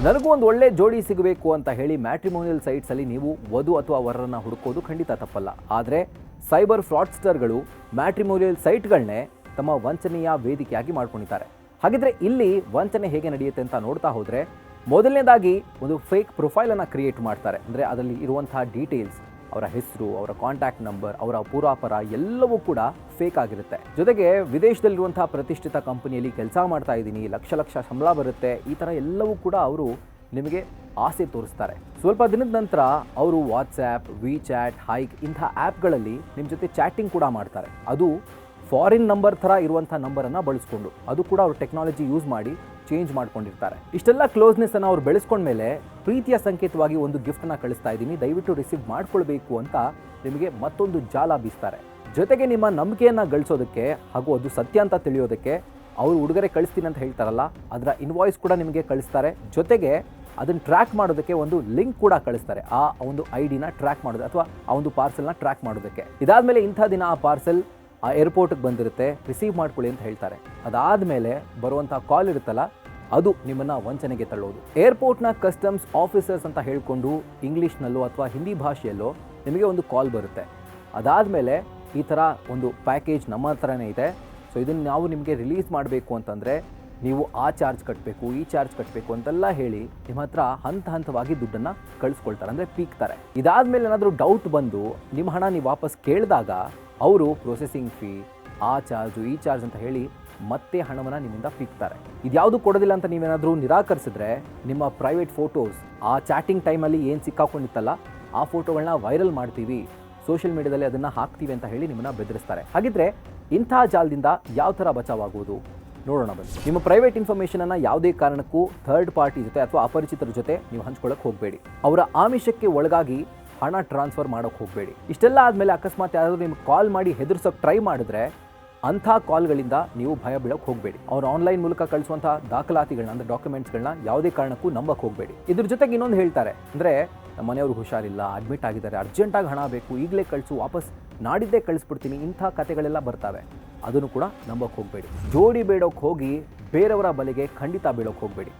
ನನಗೂ ಒಂದು ಒಳ್ಳೆ ಜೋಡಿ ಸಿಗಬೇಕು ಅಂತ ಹೇಳಿ ಮ್ಯಾಟ್ರಿಮೋನಿಯಲ್ ಸೈಟ್ಸಲ್ಲಿ ನೀವು ವಧು ಅಥವಾ ವರರನ್ನು ಹುಡುಕೋದು ಖಂಡಿತ ತಪ್ಪಲ್ಲ. ಆದರೆ ಸೈಬರ್ ಫ್ರಾಡ್ಸ್ಟರ್ಗಳು ಮ್ಯಾಟ್ರಿಮೋನಿಯಲ್ ಸೈಟ್ಗಳನ್ನೇ ತಮ್ಮ ವಂಚನೆಯ ವೇದಿಕೆಯಾಗಿ ಮಾಡ್ಕೊಂಡಿದ್ದಾರೆ. ಹಾಗಿದ್ರೆ ಇಲ್ಲಿ ವಂಚನೆ ಹೇಗೆ ನಡೆಯುತ್ತೆ ಅಂತ ನೋಡ್ತಾ ಹೋದರೆ, ಮೊದಲನೇದಾಗಿ ಒಂದು ಫೇಕ್ ಪ್ರೊಫೈಲನ್ನು ಕ್ರಿಯೇಟ್ ಮಾಡ್ತಾರೆ. ಅಂದರೆ ಅದರಲ್ಲಿ ಇರುವಂತಹ ಡೀಟೇಲ್ಸ್, ಅವರ ಹೆಸರು, ಅವರ ಕಾಂಟ್ಯಾಕ್ಟ್ ನಂಬರ್, ಅವರ ಪೂರ್ವಾಪರ ಎಲ್ಲವೂ ಕೂಡ ಫೇಕ್ ಆಗಿರುತ್ತೆ. ಜೊತೆಗೆ ವಿದೇಶದಲ್ಲಿರುವಂತಹ ಪ್ರತಿಷ್ಠಿತ ಕಂಪನಿಯಲ್ಲಿ ಕೆಲಸ ಮಾಡ್ತಾ ಇದ್ದೀನಿ, ಲಕ್ಷ ಲಕ್ಷ ಸಂಬಳ ಬರುತ್ತೆ, ಈ ಥರ ಎಲ್ಲವೂ ಕೂಡ ಅವರು ನಿಮಗೆ ಆಸೆ ತೋರಿಸ್ತಾರೆ. ಸ್ವಲ್ಪ ದಿನದ ನಂತರ ಅವರು ವಾಟ್ಸ್ಆ್ಯಪ್, ವಿಚಾಟ್, ಹೈಕ್ ಇಂಥ ಆ್ಯಪ್ಗಳಲ್ಲಿ ನಿಮ್ಮ ಜೊತೆ ಚಾಟಿಂಗ್ ಕೂಡ ಮಾಡ್ತಾರೆ. ಅದು ಫಾರಿನ್ ನಂಬರ್ ಥರ ಇರುವಂಥ ನಂಬರನ್ನು ಬಳಸ್ಕೊಂಡು, ಅದು ಕೂಡ ಅವರು ಟೆಕ್ನಾಲಜಿ ಯೂಸ್ ಮಾಡಿ ಚೇಂಜ್ ಮಾಡ್ಕೊಂಡಿರ್ತಾರೆ. ಇಷ್ಟೆಲ್ಲ ಕ್ಲೋಸ್ನೆಸ್ಸನ್ನು ಅವ್ರು ಬೆಳೆಸ್ಕೊಂಡ್ಮೇಲೆ ಪ್ರೀತಿಯ ಸಂಕೇತವಾಗಿ ಒಂದು ಗಿಫ್ಟನ್ನು ಕಳಿಸ್ತಾ ಇದ್ದೀನಿ, ದಯವಿಟ್ಟು ರಿಸೀವ್ ಮಾಡ್ಕೊಳ್ಬೇಕು ಅಂತ ನಿಮಗೆ ಮತ್ತೊಂದು ಜಾಲ ಬೀಸ್ತಾರೆ. ಜೊತೆಗೆ ನಿಮ್ಮ ನಂಬಿಕೆಯನ್ನು ಗಳಿಸೋದಕ್ಕೆ ಹಾಗೂ ಅದು ಸತ್ಯ ಅಂತ ತಿಳಿಯೋದಕ್ಕೆ ಅವರು ಉಡುಗೊರೆ ಕಳಿಸ್ತೀನಿ ಅಂತ ಹೇಳ್ತಾರಲ್ಲ, ಅದರ ಇನ್ವಾಯ್ಸ್ ಕೂಡ ನಿಮಗೆ ಕಳಿಸ್ತಾರೆ. ಜೊತೆಗೆ ಅದನ್ನು ಟ್ರ್ಯಾಕ್ ಮಾಡೋದಕ್ಕೆ ಒಂದು ಲಿಂಕ್ ಕೂಡ ಕಳಿಸ್ತಾರೆ, ಆ ಒಂದು ಐಡಿನ ಟ್ರ್ಯಾಕ್ ಮಾಡೋದು ಅಥವಾ ಆ ಒಂದು ಪಾರ್ಸೆಲ್ನ ಟ್ರ್ಯಾಕ್ ಮಾಡೋದಕ್ಕೆ. ಇದಾದಮೇಲೆ ಇಂಥ ದಿನ ಆ ಪಾರ್ಸೆಲ್ ಆ ಏರ್ಪೋರ್ಟ್ಗೆ ಬಂದಿರುತ್ತೆ, ರಿಸೀವ್ ಮಾಡ್ಕೊಳ್ಳಿ ಅಂತ ಹೇಳ್ತಾರೆ. ಅದಾದಮೇಲೆ ಬರುವಂಥ ಕಾಲ್ ಇರುತ್ತಲ್ಲ, ಅದು ನಿಮ್ಮನ್ನು ವಂಚನೆಗೆ ತಳ್ಳೋದು. ಏರ್ಪೋರ್ಟ್ನ ಕಸ್ಟಮ್ಸ್ ಆಫೀಸರ್ಸ್ ಅಂತ ಹೇಳಿಕೊಂಡು ಇಂಗ್ಲೀಷ್ನಲ್ಲೋ ಅಥವಾ ಹಿಂದಿ ಭಾಷೆಯಲ್ಲೋ ನಿಮಗೆ ಒಂದು ಕಾಲ್ ಬರುತ್ತೆ. ಅದಾದಮೇಲೆ ಈ ಥರ ಒಂದು ಪ್ಯಾಕೇಜ್ ನಮ್ಮ ಹತ್ರನೇ ಇದೆ, ಸೊ ಇದನ್ನು ನಾವು ನಿಮಗೆ ರಿಲೀಸ್ ಮಾಡಬೇಕು ಅಂತಂದರೆ ನೀವು ಆ ಚಾರ್ಜ್ ಕಟ್ಟಬೇಕು, ಈ ಚಾರ್ಜ್ ಕಟ್ಟಬೇಕು ಅಂತೆಲ್ಲ ಹೇಳಿ ನಿಮ್ಮ ಹತ್ರ ಹಂತ ಹಂತವಾಗಿ ದುಡ್ಡನ್ನು ಕಳಿಸ್ಕೊಳ್ತಾರೆ, ಅಂದರೆ ಪೀಕ್ತಾರೆ. ಇದಾದಮೇಲೆ ಏನಾದರೂ ಡೌಟ್ ಬಂದು ನಿಮ್ಮ ಹಣ ನೀವು ವಾಪಸ್ ಕೇಳಿದಾಗ ಅವರು ಪ್ರೊಸೆಸಿಂಗ್ ಫೀ, ಆ ಚಾರ್ಜು, ಈ ಚಾರ್ಜ್ ಅಂತ ಹೇಳಿ ಮತ್ತೆ ಹಣವನ್ನು ನಿಮ್ಮಿಂದ ಪೀಕ್ತಾರೆ. ಇದ್ಯಾವುದು ಕೊಡೋದಿಲ್ಲ ಅಂತ ನೀವೇನಾದರೂ ನಿರಾಕರಿಸಿದ್ರೆ ನಿಮ್ಮ ಪ್ರೈವೇಟ್ ಫೋಟೋಸ್, ಆ ಚಾಟಿಂಗ್ ಟೈಮಲ್ಲಿ ಏನು ಸಿಕ್ಕಾಕೊಂಡಿತ್ತಲ್ಲ ಆ ಫೋಟೋಗಳನ್ನ ವೈರಲ್ ಮಾಡ್ತೀವಿ, ಸೋಷಿಯಲ್ ಮೀಡಿಯಾದಲ್ಲಿ ಅದನ್ನು ಹಾಕ್ತೀವಿ ಅಂತ ಹೇಳಿ ನಿಮ್ಮನ್ನು ಬೆದರಿಸ್ತಾರೆ. ಹಾಗಿದ್ರೆ ಇಂಥ ಜಾಲದಿಂದ ಯಾವ ಥರ ಬಚಾವಾಗುವುದು ನೋಡೋಣ ಬನ್ನಿ. ನಿಮ್ಮ ಪ್ರೈವೇಟ್ ಇನ್ಫಾರ್ಮೇಷನನ್ನು ಯಾವುದೇ ಕಾರಣಕ್ಕೂ ಥರ್ಡ್ ಪಾರ್ಟಿ ಜೊತೆ ಅಥವಾ ಅಪರಿಚಿತರ ಜೊತೆ ನೀವು ಹಂಚ್ಕೊಳ್ಳೋಕೆ ಹೋಗಬೇಡಿ. ಅವರ ಆಮಿಷಕ್ಕೆ ಒಳಗಾಗಿ ಹಣ ಟ್ರಾನ್ಸ್ಫರ್ ಮಾಡೋಕ್ಕೆ ಹೋಗಬೇಡಿ. ಇಷ್ಟೆಲ್ಲ ಆದಮೇಲೆ ಅಕಸ್ಮಾತ್ ಯಾರಾದರೂ ನಿಮ್ಗೆ ಕಾಲ್ ಮಾಡಿ ಹೆದರ್ಸೋಕೆ ಟ್ರೈ ಮಾಡಿದ್ರೆ ಅಂಥ ಕಾಲ್ಗಳಿಂದ ನೀವು ಭಯ ಬೀಳೋಕ್ಕೆ ಹೋಗಬೇಡಿ. ಅವ್ರು ಆನ್ಲೈನ್ ಮೂಲಕ ಕಳಿಸುವಂಥ ದಾಖಲಾತಿಗಳನ್ನ, ಅಂದರೆ ಡಾಕ್ಯುಮೆಂಟ್ಸ್ಗಳನ್ನ ಯಾವುದೇ ಕಾರಣಕ್ಕೂ ನಂಬಕ್ಕೆ ಹೋಗಬೇಡಿ. ಇದ್ರ ಜೊತೆಗೆ ಇನ್ನೊಂದು ಹೇಳ್ತಾರೆ, ಅಂದರೆ ನಮ್ಮ ಮನೆಯವರು ಹುಷಾರಿಲ್ಲ, ಅಡ್ಮಿಟ್ ಆಗಿದ್ದಾರೆ, ಅರ್ಜೆಂಟಾಗಿ ಹಣ ಬೇಕು, ಈಗಲೇ ಕಳಿಸು, ವಾಪಸ್ ನಾಡಿದ್ದೇ ಕಳಿಸ್ಬಿಡ್ತೀನಿ, ಇಂಥ ಕತೆಗಳೆಲ್ಲ ಬರ್ತವೆ. ಅದನ್ನು ಕೂಡ ನಂಬಕ್ಕೆ ಹೋಗಬೇಡಿ. ಜೋಡಿ ಬೇಡೋಕ್ಕೆ ಹೋಗಿ ಬೇರೆಯವರ ಬಲೆಗೆ ಖಂಡಿತ ಬೀಳೋಕ್ಕೆ ಹೋಗಬೇಡಿ.